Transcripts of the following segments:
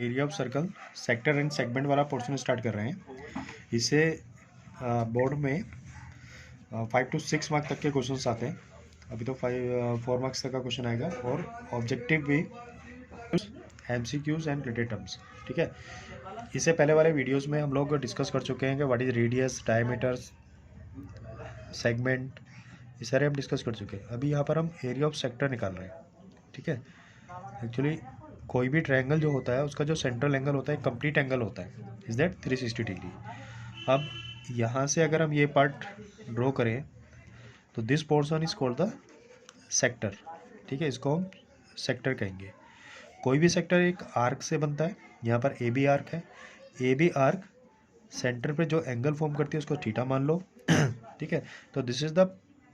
Area of circle sector and segment वाला portion start कर रहे हैं। इसे बोर्ड में 5 to 6 मार्क तक के क्वेश्चंस आते हैं। अभी तो 4 मार्क्स तक का क्वेश्चन आएगा और ऑब्जेक्टिव भी MCQs एंड रिलेटेड टर्म्स। ठीक है, इससे पहले वाले वीडियोस में हम लोग डिस्कस कर चुके हैं कि what is radius, diameters, segment, ये सारे हम डिस्कस कर चुके हैं। अभी यहाँ पर हम एरिया ऑफ सेक्टर निकाल रहे हैं। ठीक है, एक्चुअली कोई भी ट्रायंगल जो होता है उसका जो सेंट्रल एंगल होता है कंप्लीट एंगल होता है, इज दैट 360 डिग्री। अब यहाँ से अगर हम ये पार्ट ड्रॉ करें तो this portion is called the sector. ठीक है, इसको हम सेक्टर कहेंगे। कोई भी सेक्टर एक आर्क से बनता है। यहाँ पर ए बी आर्क है। ए बी आर्क सेंटर पे जो एंगल फॉर्म करती है उसको थीटा मान लो। ठीक है, तो this is the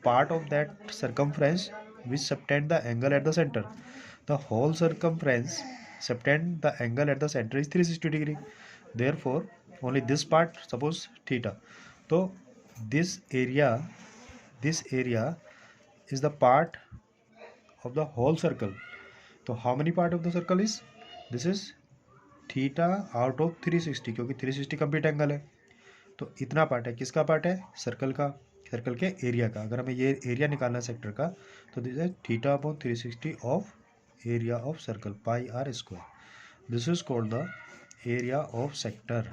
part of that circumference which subtend the angle at the centre. The whole circumference subtend the angle at the centre is 360 degree. Therefore only this part suppose theta. तो this area is the part of the whole circle. तो how many part of the circle is? This is theta out of 360, क्योंकि 360 complete angle है। तो इतना part है, किसका part है? Circle का, सर्कल के एरिया का। अगर हमें ये एरिया निकालना है सेक्टर का तो this is theta upon 360 of area of circle pi are square. This is called the area of sector.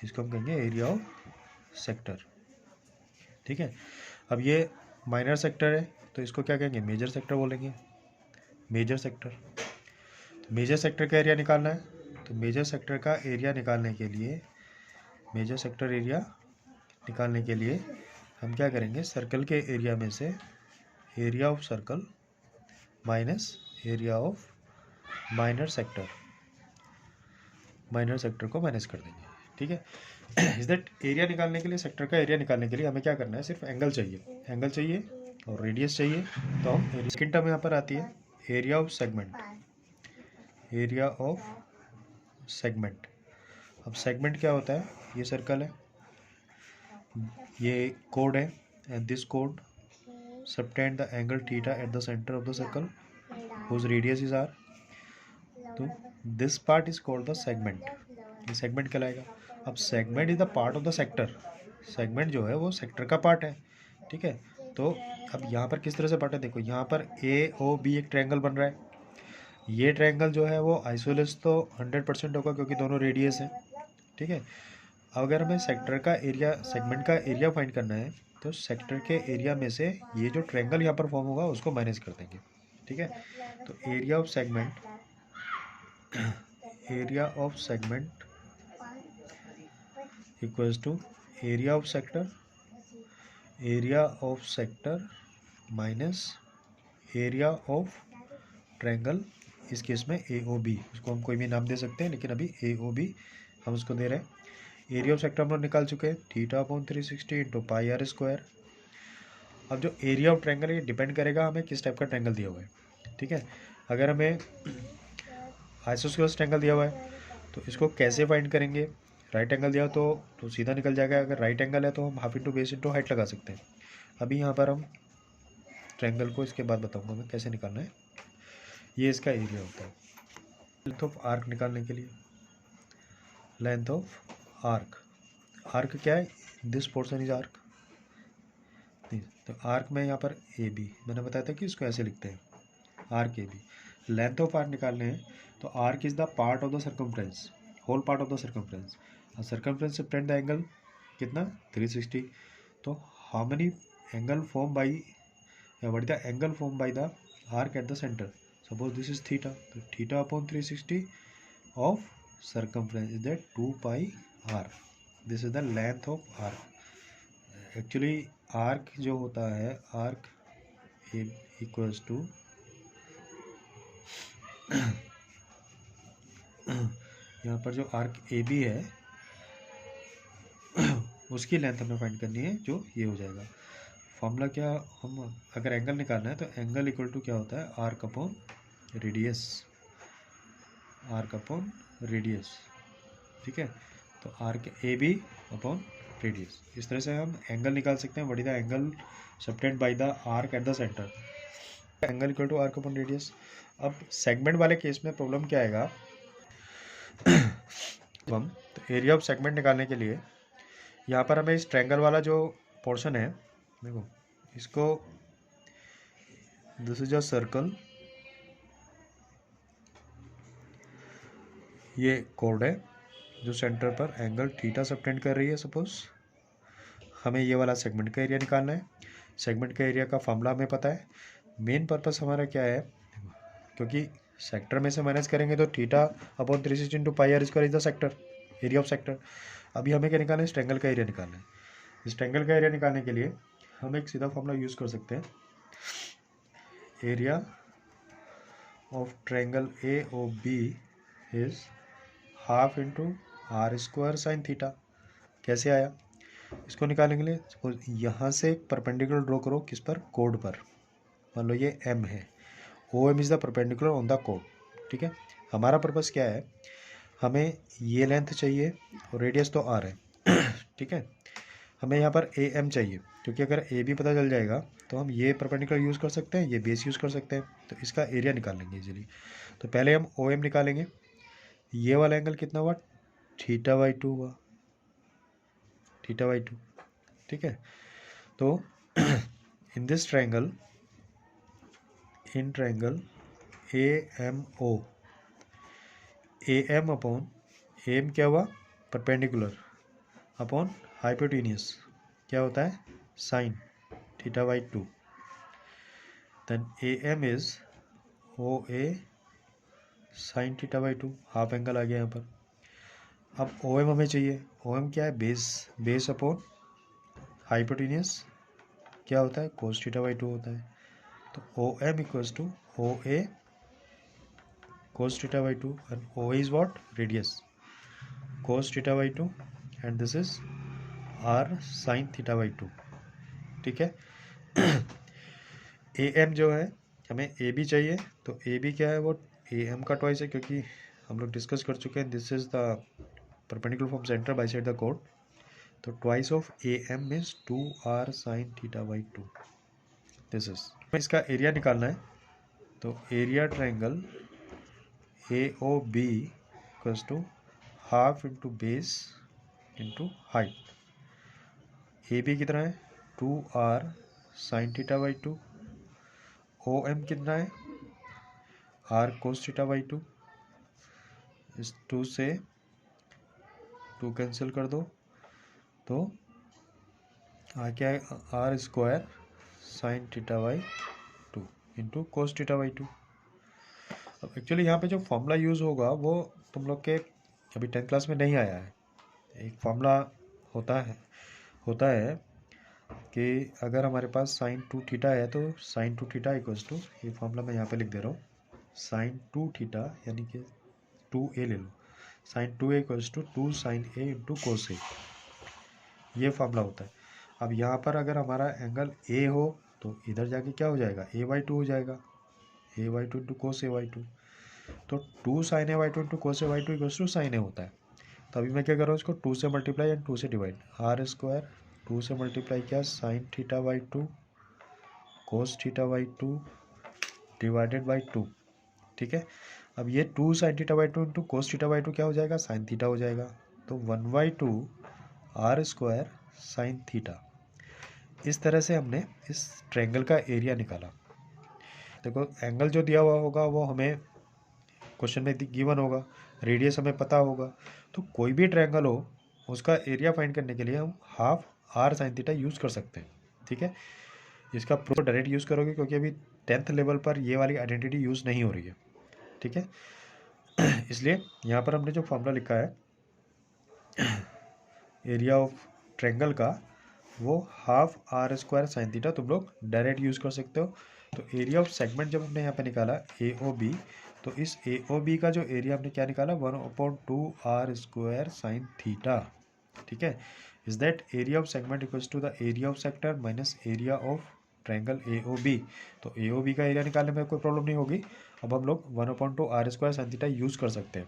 इसको हम कहेंगे एरिया ऑफ सेक्टर। ठीक है, अब ये माइनर सेक्टर है तो इसको क्या कहेंगे? मेजर सेक्टर बोलेंगे। मेजर सेक्टर, मेजर सेक्टर का एरिया निकालना है तो मेजर सेक्टर का एरिया निकालने के लिए, मेजर सेक्टर एरिया निकालने के लिए हम क्या करेंगे? सर्कल के एरिया में से area of circle minus area of minor sector, minor sector को माइनस कर देंगे। ठीक है, इज दैट एरिया निकालने के लिए, सेक्टर का एरिया निकालने के लिए हमें क्या करना है? सिर्फ एंगल चाहिए, एंगल चाहिए और रेडियस चाहिए। तो हम सेकंड टर्म यहाँ पर आती है area of segment, area of segment. अब सेगमेंट क्या होता है? ये सर्कल है, ये कोड है, एंड दिस कोड subtend the angle theta at the centre of the circle whose radius is r. तो this part is called the segment, ये सेगमेंट कहलाएगा। अब segment is the part of the sector, segment जो है वो sector का part है। ठीक है, तो अब यहाँ पर किस तरह से पार्ट है? देखो यहाँ पर ए ओ बी एक ट्रायंगल बन रहा है। ये ट्रायंगल जो है वो आइसोलेस तो 100% होगा क्योंकि दोनों रेडियस हैं। ठीक है, अगर हमें सेक्टर का एरिया, सेगमेंट का एरिया फाइंड करना है तो सेक्टर के एरिया में से ये जो ट्रायंगल यहाँ पर फॉर्म होगा उसको माइनस कर देंगे। ठीक है, तो area of segment, area of segment equals to area of sector, area of sector minus area of triangle, इस केस में ए ओ बी। उसको हम कोई भी नाम दे सकते हैं लेकिन अभी ए ओ बी हम उसको दे रहे हैं। एरिया ऑफ सेक्टर हम लोग निकाल चुके हैं, theta upon 360 into pi are square. अब जो एरिया ऑफ ट्रायंगल है ये डिपेंड करेगा हमें किस टाइप का ट्रायंगल दिया हुआ है। ठीक है, अगर हमें आइसोस्केलस ट्रायंगल दिया हुआ है तो इसको कैसे फाइंड करेंगे? राइट एंगल दिया तो सीधा निकल जाएगा। अगर राइट एंगल है तो हम half into base into height लगा सकते हैं। अभी यहाँ पर हम ट्रायंगल को इसके बाद बताऊँगा मैं कैसे निकालना है। ये इसका एरिया होता है। लेंथ ऑफ आर्क निकालने के लिए, लेंथ ऑफ आर्क, आर्क क्या है? This portion is arc. तो आर्क में यहाँ पर ए बी, मैंने बताया था कि इसको ऐसे लिखते हैं, arc A B. Length of arc निकालने हैं तो arc is the part of the circumference, whole part of the circumference. Circumference से फ्रंट द एंगल कितना? 360। तो how many angle form by, what is the angle form by the arc at the centre? Suppose this is theta, so theta upon 360 of circumference is that 2 pi r. This is the length of arc. Actually arc जो होता है, arc equals to यहाँ पर जो arc A B है उसकी length हमें find करनी है, जो ये हो जाएगा। फॉर्मूला क्या? हम अगर एंगल निकालना है तो एंगल इक्वल टू क्या होता है? Arc upon radius, arc upon radius. ठीक है, तो arc A B upon radius. इस तरह से हम एंगल निकाल सकते हैं। What is the angle subtended by the arc at the centre? Angle equal to arc upon radius. अब सेगमेंट वाले केस में प्रॉब्लम क्या आएगा? हम तो एरिया ऑफ सेगमेंट निकालने के लिए यहाँ पर हमें इस ट्रायंगल वाला जो पोर्शन है, देखो इसको, दिस इज अ सर्कल, ये कोड है जो सेंटर पर एंगल थीटा सबटेंड कर रही है। सपोज हमें ये वाला सेगमेंट का एरिया निकालना है। सेगमेंट का एरिया का फॉर्मूला हमें पता है। मेन पर्पस हमारा क्या है, क्योंकि सेक्टर में से माइनस करेंगे तो theta upon 360 into pi are square is the sector, area of sector. अभी हमें क्या निकालना है, इस ट्रायंगल का एरिया निकालना है। इस ट्रायंगल का एरिया निकालने के लिए हम एक सीधा फॉर्मूला यूज़ कर सकते हैं। Area of triangle A O B is half into R square sine theta. कैसे आया, इसको निकालने के लिए सपोज यहाँ से एक परपेंडिकुलर ड्रॉ करो, किस पर, कोड पर। मान लो ये एम है, O M is the perpendicular on the कोड। ठीक है, हमारा पर्पस क्या है, हमें ये लेंथ चाहिए और रेडियस तो आर है। ठीक है, हमें यहाँ पर ए एम चाहिए, क्योंकि अगर ए बी पता चल जाएगा तो हम ये परपेंडिकुलर यूज़ कर सकते हैं, ये बेस यूज़ कर सकते हैं, तो इसका एरिया निकाल लेंगे इजीली। तो पहले हम ओ एम निकालेंगे। ये वाला एंगल कितना हुआ, थीटा बाई 2 हुआ, थीटा बाई 2। ठीक है, तो in this triangle, in triangle A M O, A M upon M क्या हुआ, परपेंडिकुलर, अपॉन हाइपोटेन्यूस क्या होता है, sine theta by 2। Then A M is O A sine theta by 2, half angle आ गया यहाँ पर। अब ओ एम हमें चाहिए, ओ एम क्या है, बेस, बेस अपॉन हाइपोटेन्यूस क्या होता है, कोस थीटा बाई 2 होता है। तो O M equals to O A cos theta by 2 and O is what, radius, cos theta by 2 and this is r sin theta by 2। ठीक है, ए एम जो है, हमें ए बी चाहिए, तो ए बी क्या है, वो ए एम का ट्वाइस है, क्योंकि हम लोग डिस्कस कर चुके हैं, this is the perpendicular from centre bisect the कोड। तो twice of A M is 2r sin theta by 2, this is. इसका एरिया निकालना है, तो area triangle A O B equals to half into base into height. A B कितना है, 2r sine theta by 2। O M कितना है, r cos theta by 2। इस 2 से 2 कैंसिल कर दो, तो क्या है, R square sine theta by 2 into cos theta by 2। अब एक्चुअली यहाँ पे जो फॉर्मूला यूज़ होगा वो तुम लोग के अभी 10th क्लास में नहीं आया है। एक फॉर्मूला होता है कि अगर हमारे पास साइन 2 थीटा है तो साइन 2 थीटा इक्वल्स टू, ये फॉर्मूला मैं यहाँ पे लिख दे रहा हूँ, साइन 2 थीटा यानी कि 2a ले लो, sine 2a equals to 2 sine a इंटू कोस ए, ये फॉर्मूला होता है। अब यहाँ पर अगर हमारा एंगल a हो तो इधर जाके क्या हो जाएगा, a बाई 2 हो जाएगा, a by 2 into cos A by 2। तो 2 sine A by 2 into cos A by 2 equals to sine A होता है। तो अभी मैं क्या कर रहा हूँ, इसको 2 से मल्टीप्लाई एंड 2 से डिवाइड, आर स्क्वायर 2 से मल्टीप्लाई किया sign theta by 2 cos theta by 2 divided by 2। ठीक है, अब ये 2 sign theta by 2 into cos theta by 2 क्या हो जाएगा, साइन थीटा हो जाएगा। तो 1/2 आर स्क्वायर साइन थीटा। इस तरह से हमने इस ट्रायंगल का एरिया निकाला। देखो एंगल जो दिया हुआ होगा वो हमें क्वेश्चन में गिवन होगा, रेडियस हमें पता होगा, तो कोई भी ट्रायंगल हो उसका एरिया फाइंड करने के लिए हम half R sine theta use कर सकते हैं। ठीक है, इसका प्रूफ डायरेक्ट यूज़ करोगे क्योंकि अभी 10th लेवल पर ये वाली आइडेंटिटी यूज़ नहीं हो रही है। ठीक है, इसलिए यहाँ पर हमने जो फॉर्मूला लिखा है एरिया ऑफ ट्रायंगल का, वो half R square sine theta तुम लोग डायरेक्ट यूज़ कर सकते हो। तो एरिया ऑफ सेगमेंट जब हमने यहाँ पे निकाला ए ओ बी, तो इस ए ओ बी का जो एरिया हमने क्या निकाला, 1/2 आर स्क्वायर साइन थीटा। ठीक है, is that area of segment equals to the area of sector minus area of triangle A O B. तो ए ओ बी का एरिया निकालने में कोई प्रॉब्लम नहीं होगी। अब हम लोग 1/2 R square sine theta use कर सकते हैं।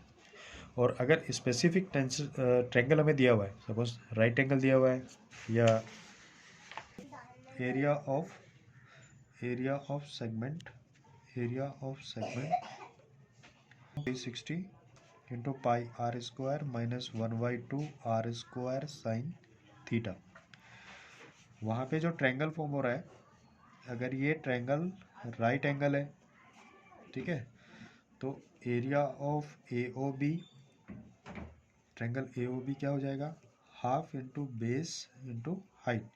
और अगर स्पेसिफिक ट्रायंगल हमें दिया हुआ है, सपोज राइट एंगल दिया हुआ है, या area of segment 360 into pi are square minus 1/2 R square sine theta. वहाँ पे जो ट्रायंगल फॉर्म हो रहा है, अगर ये ट्रायंगल राइट एंगल है, ठीक है, तो area of A O B, triangle A O B क्या हो जाएगा, half into base into height,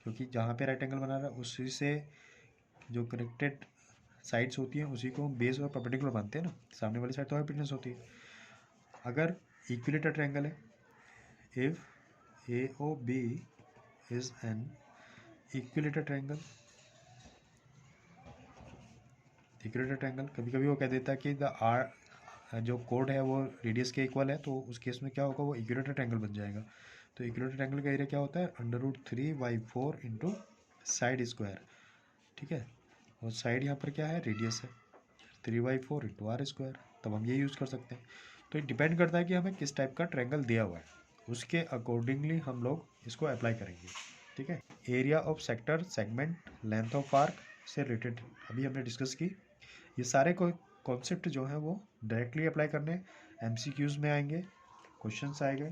क्योंकि जहाँ पे राइट एंगल बना रहा है उसी से जो कनेक्टेड साइड्स होती हैं उसी को हम बेस और परपेंडिकुलर मानते हैं ना, सामने वाली साइड तो हाइपोटेन्यूज होती है। अगर इक्विलेटरल ट्रायंगल है, if A O B is an equilateral triangle, equilateral triangle कभी कभी वो कह देता है कि द आर जो कोड है वो रेडियस के इक्वल है, तो उस केस में क्या होगा, वो इक्विलेटरल ट्रायंगल बन जाएगा। तो इक्विलेटरल ट्रायंगल का एरिया क्या होता है, √3/4 इंटू साइड स्क्वायर, ठीक है, और साइड यहाँ पर क्या है, रेडियस है, 3/4 इंटू आर स्क्वायर। तब हम ये यूज़ कर सकते हैं। तो ये डिपेंड करता है कि हमें किस टाइप का ट्रायंगल दिया हुआ है, उसके अकॉर्डिंगली हम लोग इसको अप्लाई करेंगे, ठीक है। Area of sector, segment, length of arc से रिलेटेड अभी हमने डिस्कस की। ये सारे कॉन्सेप्ट जो हैं वो डायरेक्टली अप्लाई करने MCQs में आएंगे, क्वेश्चंस आएंगे।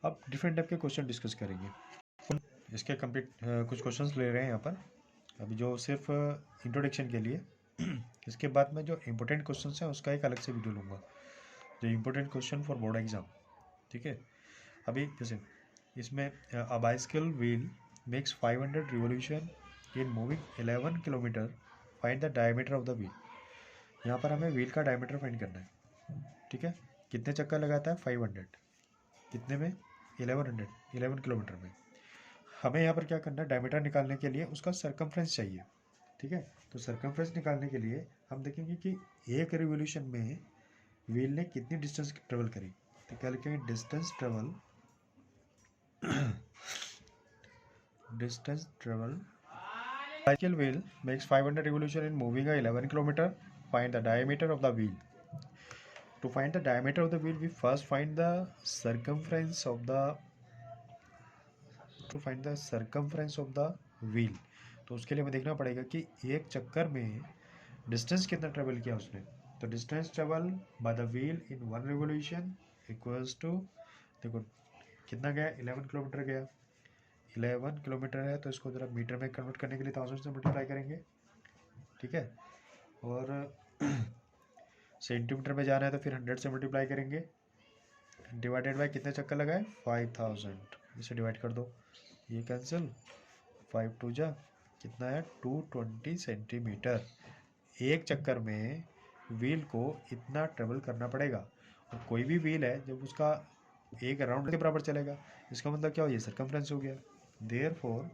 अब डिफरेंट टाइप के क्वेश्चन डिस्कस करेंगे। इसके कंप्लीट कुछ क्वेश्चंस ले रहे हैं यहाँ पर, अभी जो सिर्फ इंट्रोडक्शन के लिए। इसके बाद में जो इम्पोर्टेंट क्वेश्चंस हैं उसका एक अलग से वीडियो लूँगा, जो important question for board exam, ठीक है। अभी जैसे इसमें a bicycle wheel makes 500 revolution in moving 11 kilometre, find the diameter of the wheel. यहाँ पर हमें व्हील का डायमीटर फाइंड करना है, ठीक है। कितने चक्कर लगाता है, 500, कितने में, 11 किलोमीटर में। हमें यहाँ पर क्या करना है, डायमीटर निकालने के लिए उसका सरकमफ्रेंस चाहिए, ठीक है। तो सरकमफ्रेंस निकालने के लिए हम देखेंगे कि एक रिवोल्यूशन में व्हील ने कितनी डिस्टेंस ट्रेवल करी। तो क्या लिखेंगे, distance travel bicycle wheel makes 500 revolution in moving a 11 kilometer, find the diameter of the wheel. To find the diameter of the wheel, we first find the circumference of the wheel. तो उसके लिए हमें देखना पड़ेगा कि एक चक्कर में डिस्टेंस कितना ट्रेवल किया उसने। तो distance travel by the wheel in one revolution equals to, देखो कितना गया, 11 किलोमीटर गया। 11 किलोमीटर है तो इसको ज़रा मीटर में कन्वर्ट करने के लिए 1000 से मल्टीप्लाई करेंगे, ठीक है। और सेंटीमीटर में जाना है तो फिर 100 से मल्टीप्लाई करेंगे, डिवाइडेड बाय कितने चक्कर लगाए, 5000। इसे डिवाइड कर दो, ये कैंसिल, 5 2 जा कितना है, 220 सेंटीमीटर। एक चक्कर में व्हील को इतना ट्रेवल करना पड़ेगा। और कोई भी व्हील है जब उसका एक राउंड के बराबर चलेगा, इसका मतलब क्या हो, ये सर्कमफ्रेंस हो गया। Therefore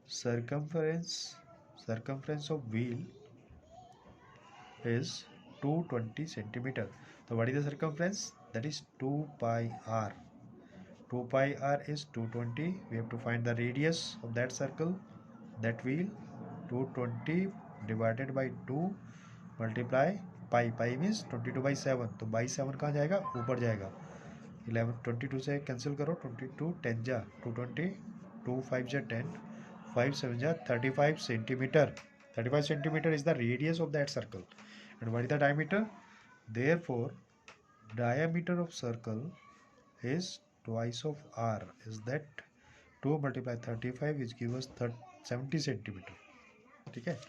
circumference of wheel is 220 centimeter. So what is the circumference? That is 2 pi r. 2 pi r is 220. We have to find the radius of that circle, that wheel. 220 divided by 2 multiply pi. Pi means 22/7. तो by 7 कहाँ जाएगा, ऊपर जाएगा। 11 22 से cancel करो, 22 10 जा 220, 2 5 जा 10, 5 7 जा 35 centimeter. 35 centimeter is the radius of that circle. And what is the diameter? Therefore, diameter of circle is twice of r. Is that 2 multiply 35 which gives us 70 centimeter. ठीक है।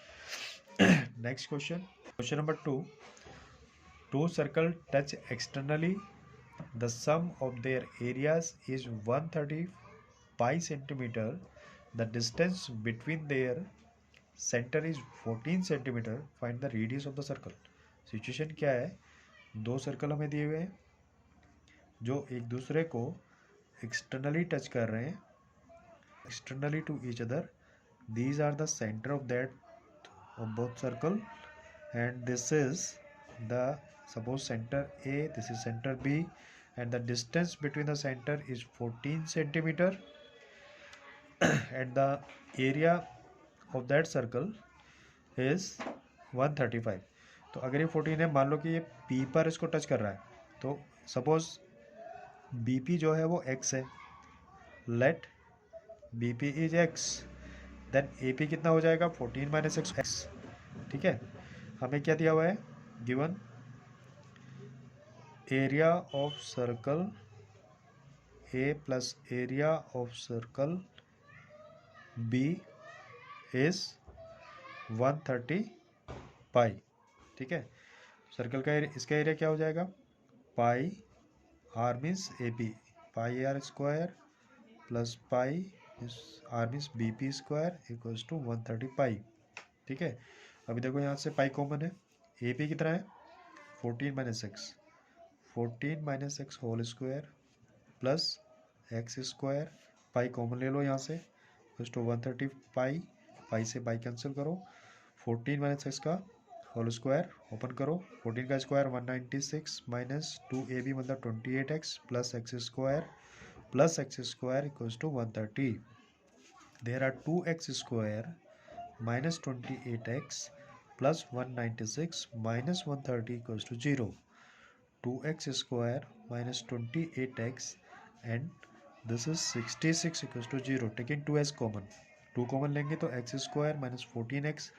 Next question. Question number 2. Two circle touch externally. The sum of their areas is 130 pi centimeter. The distance between their center is 14 centimeter. Find the radius of the circle. Situation क्या है, दो circle हमें दिए हुए हैं जो एक दूसरे को एक्सटर्नली टच कर रहे हैं, externally to each other. These are the center of both circle, and this is the, suppose center A, this is center B, and the distance between the center is 14 centimeter and the area of that circle is 135. तो अगर ये 14 है, मान लो कि ये P पर इसको टच कर रहा है, तो सपोज BP जो है वो x है, let BP is x, then AP कितना हो जाएगा, 14 माइनस x, ठीक है। हमें क्या दिया हुआ है, given area of circle A plus area of circle B is 130 pi. ठीक है, सर्कल का एरिया, इसका एरिया क्या हो जाएगा, pi r means A P, pi are square plus pi r means B P square equals to 130 pi. ठीक है, अभी देखो यहाँ से पाई कॉमन है, ए पी कितना है 14 minus X, 14 minus X whole square plus X square, pi common ले लो यहाँ से इक्वल्स टू 130 पाई, पाई से पाई कैंसिल करो, 14 माइनस एक्स का होल स्क्वायर ओपन करो, 14 का स्क्वायर 196 माइनस 2ab मतलब 28x plus X square equals to 130। There are 2x square minus 28x plus 196 minus 130 equals to 0। 2x square minus 28x and this is 66 equals to 0। Taking 2s common, 2 common लेंगे तो X square minus 14x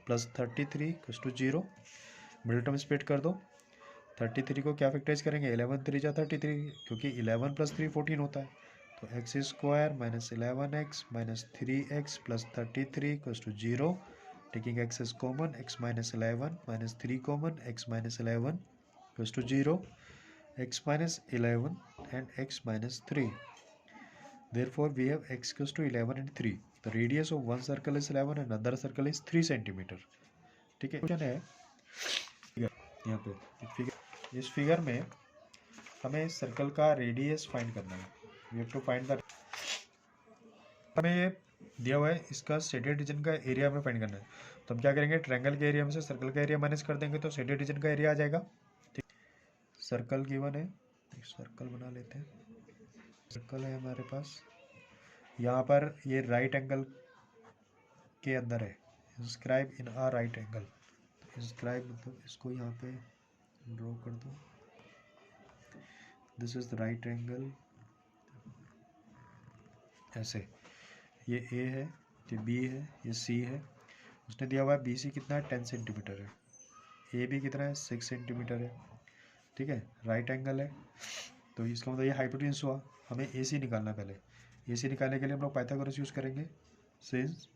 plus 33 equals to 0। Middle term split कर दो, 33 को क्या factorise करेंगे, 11 3 जा 33, क्योंकि 11 plus 3 14 होता है, तो X square minus 11x minus 3x plus 33 equals to 0। Taking X is common, x minus 11 minus 3 common, x minus 11 equals to 0, x minus 11 and x minus 3। Therefore, we have x equals to 11 and 3. The radius of one circle is 11 and another circle is 3 centimeter. ठीक है, question है यहाँ पे एक figure, इस figure में हमें circle का रेडियस फाइंड करना है। We have to find the, हमें ये दिया हुआ है, इसका शेडेड रीजन का एरिया हमें फाइंड करना है। तो हम क्या करेंगे, ट्रायंगल के एरिया में से सर्कल का एरिया माइनस कर देंगे तो शेडेड रीजन का एरिया आ जाएगा। ठीक, सर्कल गिवन है, एक सर्कल बना लेते हैं। सर्कल है हमारे पास, यहाँ पर ये राइट एंगल के अंदर है, inscribe in a right angle. Inscribe मतलब इसको यहाँ पे ड्रॉ कर दो, this is the right angle, ऐसे, ये ए है, ये बी है, ये सी है। उसने दिया हुआ है बी सी कितना है 10 सेंटीमीटर है, ए बी कितना है 6 सेंटीमीटर है। ठीक है, राइट एंगल है, तो इसका मतलब ये हाइपोटेन्यूज हुआ। हमें ए सी निकालना, पहले ए सी निकालने के लिए हम लोग पाइथागोरस यूज़ करेंगे। Since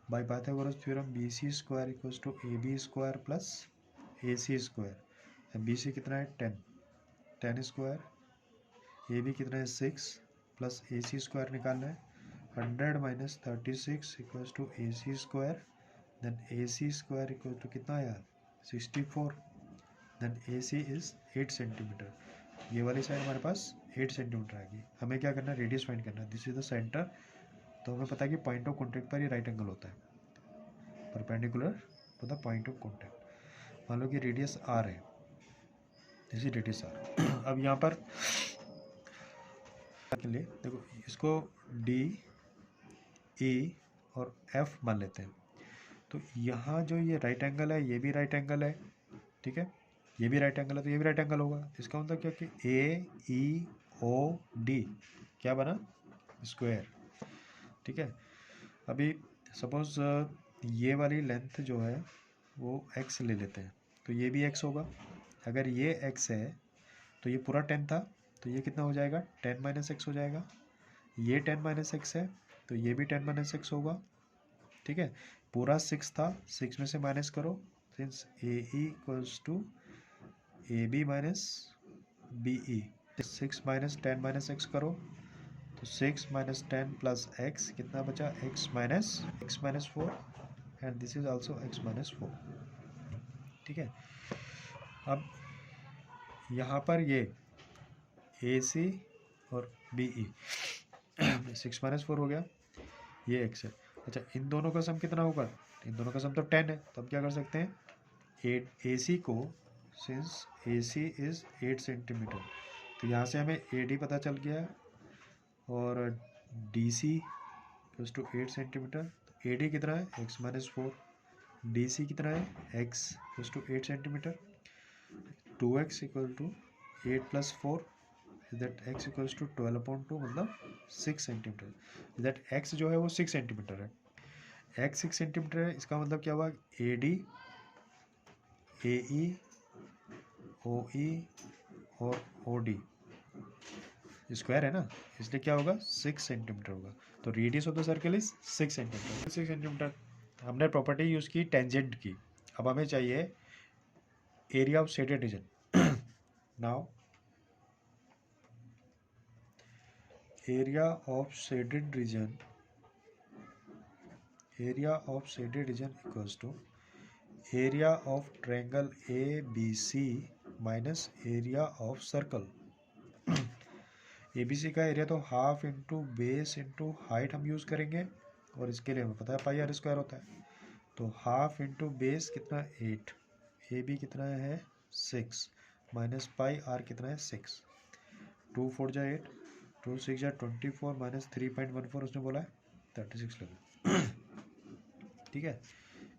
by Pythagoras theorem B C square equals to A B square plus A C square. B C कितना है 10 स्क्वायर, ए बी कितना है 6 प्लस ए सी स्क्वायर निकालना है, 100 minus 36 equals to A C square, then A C square equal to कितना आया 64, then A C is 8 centimetre. ये वाली साइड हमारे पास 8 सेंटीमीटर आएगी। हमें क्या करना है, रेडियस फाइंड करना है, दिस इज द सेंटर। तो हमें पता है कि पॉइंट ऑफ कॉन्टैक्ट पर ये राइट एंगल होता है, perpendicular to the point of contact. मान लो कि रेडियस आर है, दिस इज रेडियस आर। अब यहाँ पर के लिए देखो, इसको डी ई और एफ मान लेते हैं। तो यहाँ जो ये राइट एंगल है, ये भी राइट एंगल है। ठीक है, ये भी राइट एंगल है, तो ये भी राइट एंगल होगा। इसका मतलब क्या कि ए ई ओ डी क्या बना, स्क्वायर। ठीक है, अभी सपोज ये वाली लेंथ जो है वो x ले लेते हैं, तो ये भी x होगा। अगर ये x है तो ये पूरा 10 था, तो ये कितना हो जाएगा 10 माइनस एक्स हो जाएगा। ये 10 माइनस एक्स है तो ये भी 10 माइनस एक्स होगा। ठीक है, पूरा 6 था, 6 में से माइनस करो, since A E equals to A B minus B E, 6 minus 10 minus X करो तो 6 माइनस 10 प्लस एक्स कितना बचा, x minus 4 and this is also x minus 4। ठीक है, अब यहाँ पर ये ए सी और बी ई 6 माइनस 4 हो गया, ये x है। अच्छा, इन दोनों का सम कितना होगा, इन दोनों का सम तो 10 है, तो हम क्या कर सकते हैं, ए सी को, since A C is 8 centimetre, तो यहाँ से हमें ए डी पता चल गया और D C plus two 8 centimetre. तो ए डी कितना है x माइनस 4, डी सी कितना है x plus two 8 centimetre, 2x equal to 8 plus 4 that x equals to 12/2 मतलब 6 सेंटीमीटर। दैट x जो है वो 6 सेंटीमीटर है, x 6 सेंटीमीटर है। इसका मतलब क्या हुआ, ए डी ए ई ओ ई और ओ डी स्क्वायर है ना, इसलिए क्या होगा 6 सेंटीमीटर होगा। तो radius of the circle is 6 centimetre. 6 centimetre. हमने प्रॉपर्टी यूज की टेंजेंट की, अब हमें चाहिए area of shaded region. Now area of shaded region equals to area of triangle A B C minus area of circle. A B C का area तो half into base into height हम use करेंगे, और इसके लिए हमें पता है पाई आर स्क्वायर होता है। तो हाफ इंटू बेस कितना 8, ए बी कितना है 6 माइनस पाई आर कितना है 6, 2 4 जा 8, 2 6 जा 24 माइनस 3.14 उसने बोला है 36 लगा। ठीक है,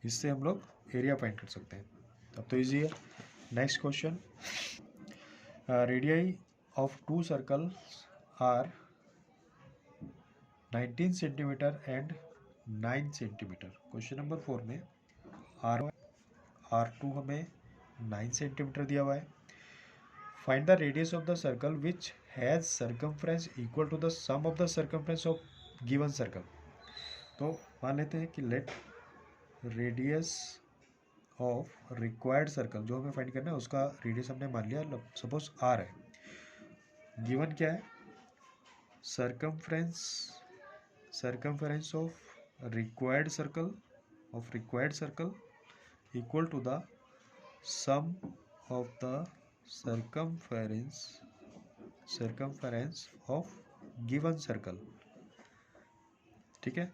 इससे हम लोग एरिया फाइंड कर सकते हैं। अब तो इजी है। Next question, radii of 2 circles are 19 centimetre and 9 centimetre. Question number 4 में R2 हमें 9 सेंटीमीटर दिया हुआ है। Find the radius of the circle which has circumference equal to the sum of the circumference of given circle. तो मान लेते हैं कि let radius of required circle, जो हमें फाइंड करना है उसका रेडियस हमने मान लिया, सपोज R है। गिवन क्या है, circumference of required circle equal to the sum of the circumference of given circle। ठीक है,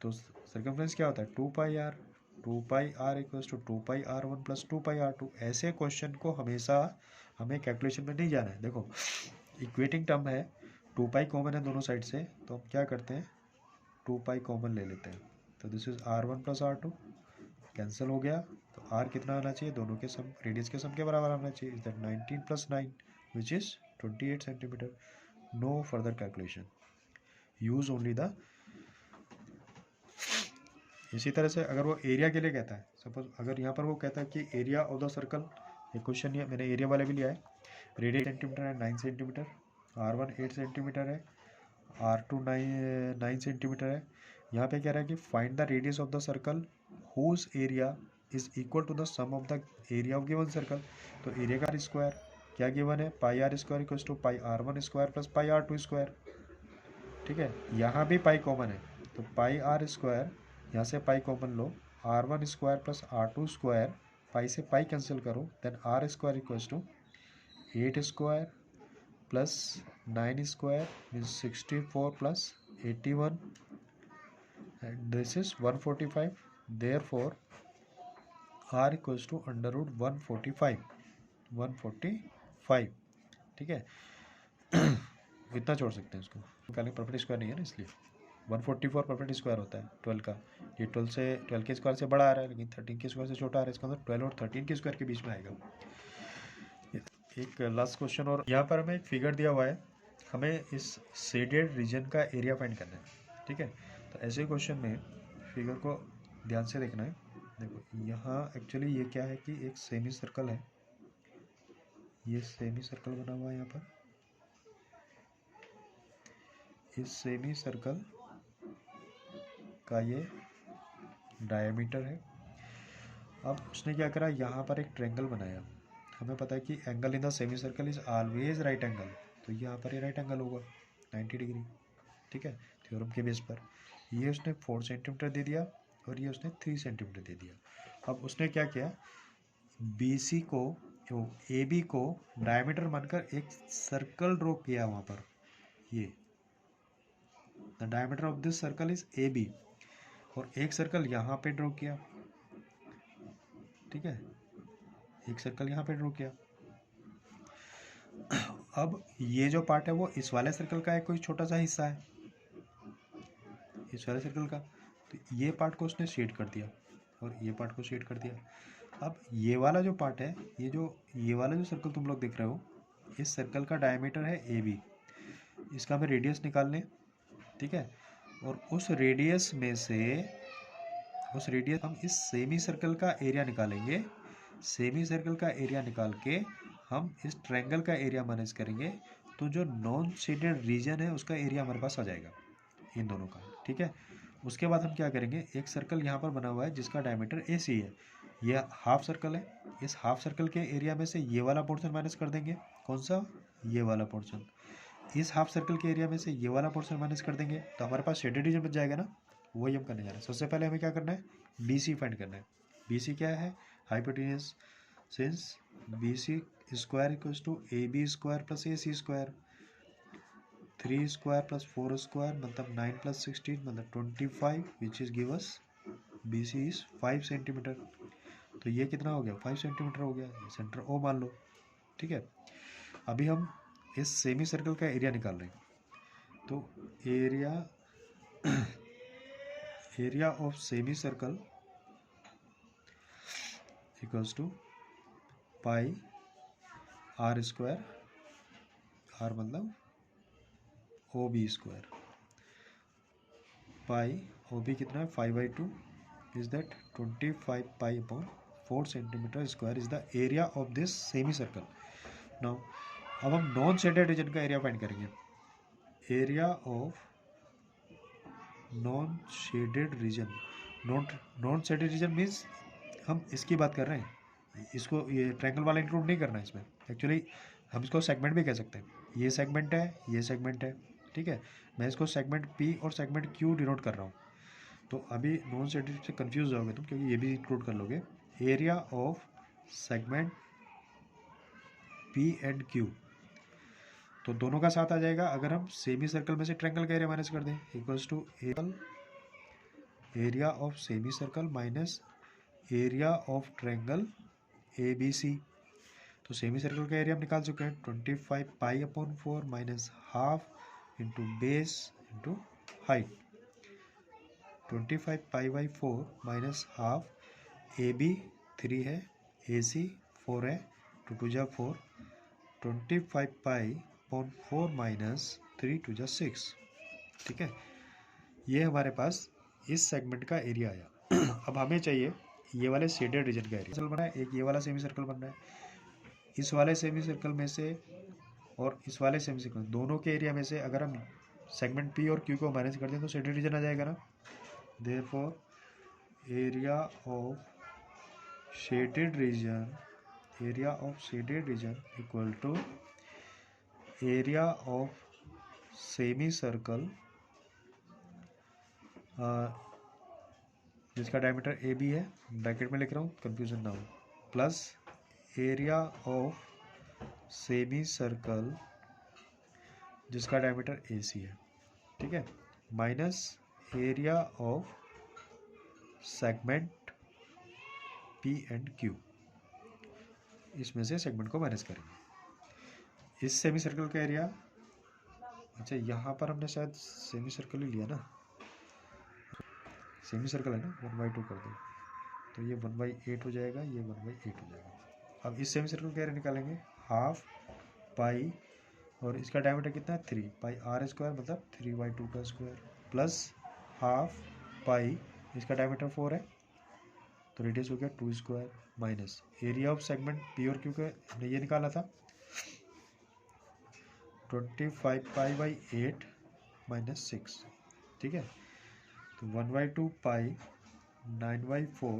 तो circumference क्या होता है 2 pi r, 2 pi r equals to 2 pi r1 plus 2 pi r2। ऐसे क्वेश्चन को हमेशा हमें कैलकुलेशन में नहीं जाना है। देखो इक्वेटिंग टर्म है, 2 पाई कॉमन है दोनों साइड से, तो हम क्या करते हैं 2 पाई कॉमन ले लेते हैं। तो this is R1 plus R2, cancel हो गया। तो R कितना आना चाहिए, दोनों के सम रेडियस के सम के बराबर आना चाहिए। Is that 19 plus 9 which is 28 centimetre. No further calculation, use only the. इसी तरह से अगर वो एरिया के लिए कहता है, सपोज अगर यहाँ पर वो कहता है कि एरिया ऑफ द सर्कल, ये क्वेश्चन ये मैंने एरिया वाले भी लिया है, रेडियस सेंटीमीटर है 9 सेंटीमीटर, R1 8 सेंटीमीटर है, R2 9 सेंटीमीटर है। यहाँ पे कह रहा है कि find the radius of the circle whose area is equal to the sum of the area of given circle. तो एरिया का स्क्वायर क्या गिवन है, pi are square equal to pi R1 square plus pi R2 square. ठीक है, यहाँ भी pi common है, तो पाई आर स्क्वायर, यहाँ से पाई कॉमन लो, R1 square plus R2 square, pi से पाई कैंसिल करो, then R square equal to 8 square plus 9 square means 64 plus 81 and this is 145, therefore R equals to under root 145। ठीक है, इतना छोड़ सकते हैं इसको, निकालेंगे परफेक्ट स्क्वायर नहीं है ना, इसलिए 144 परफेक्ट स्क्वायर होता है 12 का। ये 12 के स्क्वायर से बड़ा आ रहा है, लेकिन 13 के स्क्वायर से छोटा आ रहा है। इसका मतलब 12 और 13 के स्क्वायर के बीच में आएगा। एक लास्ट क्वेश्चन, और यहाँ पर हमें एक फिगर दिया हुआ है, हमें इस शेडेड रीजन का एरिया फाइंड करना है। ठीक है, तो ऐसे क्वेश्चन में फिगर को ध्यान से देखना है। देखो यहाँ एक्चुअली ये क्या है कि एक सेमी सर्कल है, ये सेमी सर्कल बना हुआ है यहाँ पर। इस सेमी सर्कल का ये डायमीटर है। अब उसने क्या करा, यहाँ पर एक ट्रायंगल बनाया। हमें पता है कि angle in the semi circle is always right angle, तो यहाँ पर ये राइट एंगल होगा 90 डिग्री। ठीक है, थ्योरम के बेस पर ये उसने 4 सेंटीमीटर दे दिया और ये उसने 3 सेंटीमीटर दे दिया। अब उसने क्या किया, BC को AB को डायमीटर मानकर एक सर्कल ड्रॉ किया वहाँ पर। ये the diameter of this circle is AB, और एक सर्कल यहाँ पे ड्रॉ किया। ठीक है, एक सर्कल यहाँ पे ड्रॉ किया। अब ये जो पार्ट है वो इस वाले सर्कल का एक कोई छोटा सा हिस्सा है, इस वाले सर्कल का, तो ये पार्ट को उसने शेड कर दिया और ये पार्ट को शेड कर दिया। अब ये वाला जो पार्ट है, ये वाला जो सर्कल तुम लोग देख रहे हो, इस सर्कल का डायमीटर है AB, इसका हमें रेडियस निकालने। ठीक है, और उस रेडियस में से हम इस सेमी सर्कल का एरिया निकालेंगे। सेमी सर्कल का एरिया निकाल के हम इस ट्रायंगल का एरिया माइनस करेंगे तो जो नॉन शेडेड रीजन है उसका एरिया हमारे पास आ जाएगा इन दोनों का, ठीक है। उसके बाद हम क्या करेंगे, एक सर्कल यहाँ पर बना हुआ है जिसका डायमीटर AC है, ये हाफ सर्कल है, इस हाफ सर्कल के एरिया में से ये वाला पोर्शन माइनस कर देंगे। कौन सा? ये वाला पोर्शन। इस हाफ सर्कल के एरिया में से ये वाला पोर्शन माइनस कर देंगे तो हमारे पास शेडेड रीजन बच जाएगा ना, वही हम करने जा रहे हैं। सबसे पहले हमें क्या करना है, BC फाइंड करना है। BC क्या है? Hypotenuse, since BC square equals to AB square plus AC square, 3 square plus 4 square मतलब 9 प्लस 16 मतलब 25, which is give us BC is 5 centimetre. तो ये कितना हो गया? 5 सेंटीमीटर हो गया। ये सेंटर O मान लो, ठीक है। अभी हम इस सेमी सर्कल का एरिया निकाल रहे हैं, तो area of semi circle equals to pi R square, R मतलब OB स्क्वायर, पाई OB कितना है? 5/2 is that 25 pi upon 4 centimetre square is the area of this semi circle. Now अब हम नॉन शेडेड रीजन का एरिया find करेंगे। Area of non shaded region, non shaded region means हम इसकी बात कर रहे हैं, इसको ये ट्रायंगल वाला इंक्लूड नहीं करना है इसमें। एक्चुअली हम इसको सेगमेंट भी कह सकते हैं, ये सेगमेंट है, ये सेगमेंट है, ठीक है। मैं इसको सेगमेंट P और सेगमेंट Q डिनोट कर रहा हूँ। तो अभी नॉन शेडेड से कंफ्यूज जाओगे तुम, क्योंकि ये भी इंक्लूड कर लोगे। Area of segment P and Q, तो दोनों का साथ आ जाएगा अगर हम सेमी सर्कल में से ट्रायंगल का एरिया माइनस कर दें, equals to area of semi circle minus area of triangle ABC। तो सेमी सर्कल का एरिया हम निकाल चुके हैं, 25 pi upon 4 minus half into base into height. 25 पाई/4 माइनस हाफ, AB 3 है, AC 4 है, 2 2 जा 4, 25 पाई अपॉन 4 माइनस 3 2 जा 6, ठीक है। ये हमारे पास इस सेगमेंट का एरिया आया। अब हमें चाहिए ये वाले शेडेड रीजन का एरिया बना है, एक ये वाला सेमी सर्कल बन रहा है, इस वाले सेमी सर्कल में से और इस वाले सेमी सर्कल दोनों के एरिया में से अगर हम सेगमेंट P और Q को माइनस कर दें तो शेडेड रीजन आ जाएगा ना। Therefore area of shaded region equal to area of semi circle जिसका डायमीटर AB है, ब्रैकेट में लिख रहा हूँ कंफ्यूजन ना हो, plus area of semi circle जिसका डायमीटर AC है, ठीक है, minus area of segment P and Q। इसमें से सेगमेंट को माइनस करेंगे। इस सेमी सर्कल का एरिया, अच्छा यहाँ पर हमने शायद सेमी सर्कल ही लिया ना, सेमी सर्कल है ना, 1/2 कर दो तो ये 1/8 हो जाएगा, ये 1/8 हो जाएगा। अब इस सेमी सर्कल का एरिया निकालेंगे, हाफ पाई और इसका डायमीटर कितना है 3 पाई R स्क्वायर मतलब 3/2 का स्क्वायर, प्लस हाफ पाई इसका डायमीटर 4 है तो रेडियस हो गया 2 square, minus area of segment P और Q का हमने ये निकाला था 25 पाई/8 माइनस 6, ठीक है। तो 1/2 pi 9/4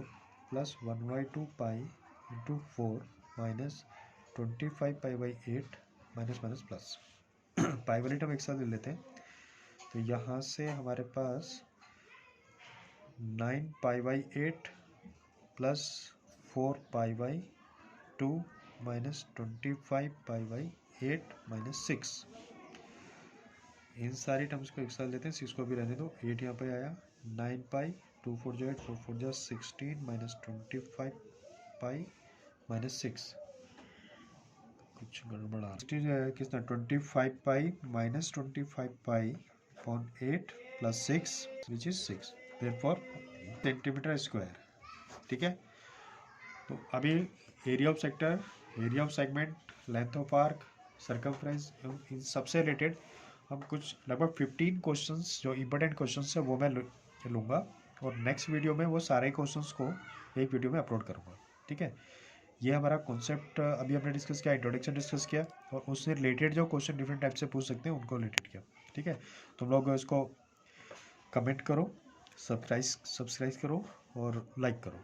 plus 1/2 pi into 4 minus 25 पाई/8 माइनस माइनस प्लस पाई वाली टर्म एक साथ ले लेते हैं, तो यहाँ से हमारे पास 9 पाई/8 प्लस 4 पाई/2 माइनस 25 पाई/8 माइनस 6, इन सारी टर्म्स को एक साथ लेते हैं, 6 को भी रहने दो, 8 यहाँ पे आया, 9 पाई 2 4 जो 8 4 4 जो 16 माइनस 25 पाई माइनस 6, कुछ गड़बड़ा कितना 25 pi minus 25 pi upon 8 plus 6 which is 6, therefore centimetre square, ठीक है। तो अभी area of sector, area of segment, length of arc, circumference, इन सबसे रिलेटेड हम कुछ लगभग 15 क्वेश्चंस जो इंपॉर्टेंट क्वेश्चंस है वो मैं लूँगा और नेक्स्ट वीडियो में वो सारे क्वेश्चंस को एक वीडियो में अपलोड करूँगा, ठीक है। ये हमारा कॉन्सेप्ट अभी हमने डिस्कस किया, इंट्रोडक्शन डिस्कस किया, और उससे रिलेटेड जो क्वेश्चन डिफरेंट टाइप से पूछ सकते हैं उनको रिलेटेड किया। ठीक है, तुम लोग इसको कमेंट करो, सब्सक्राइब करो और लाइक करो।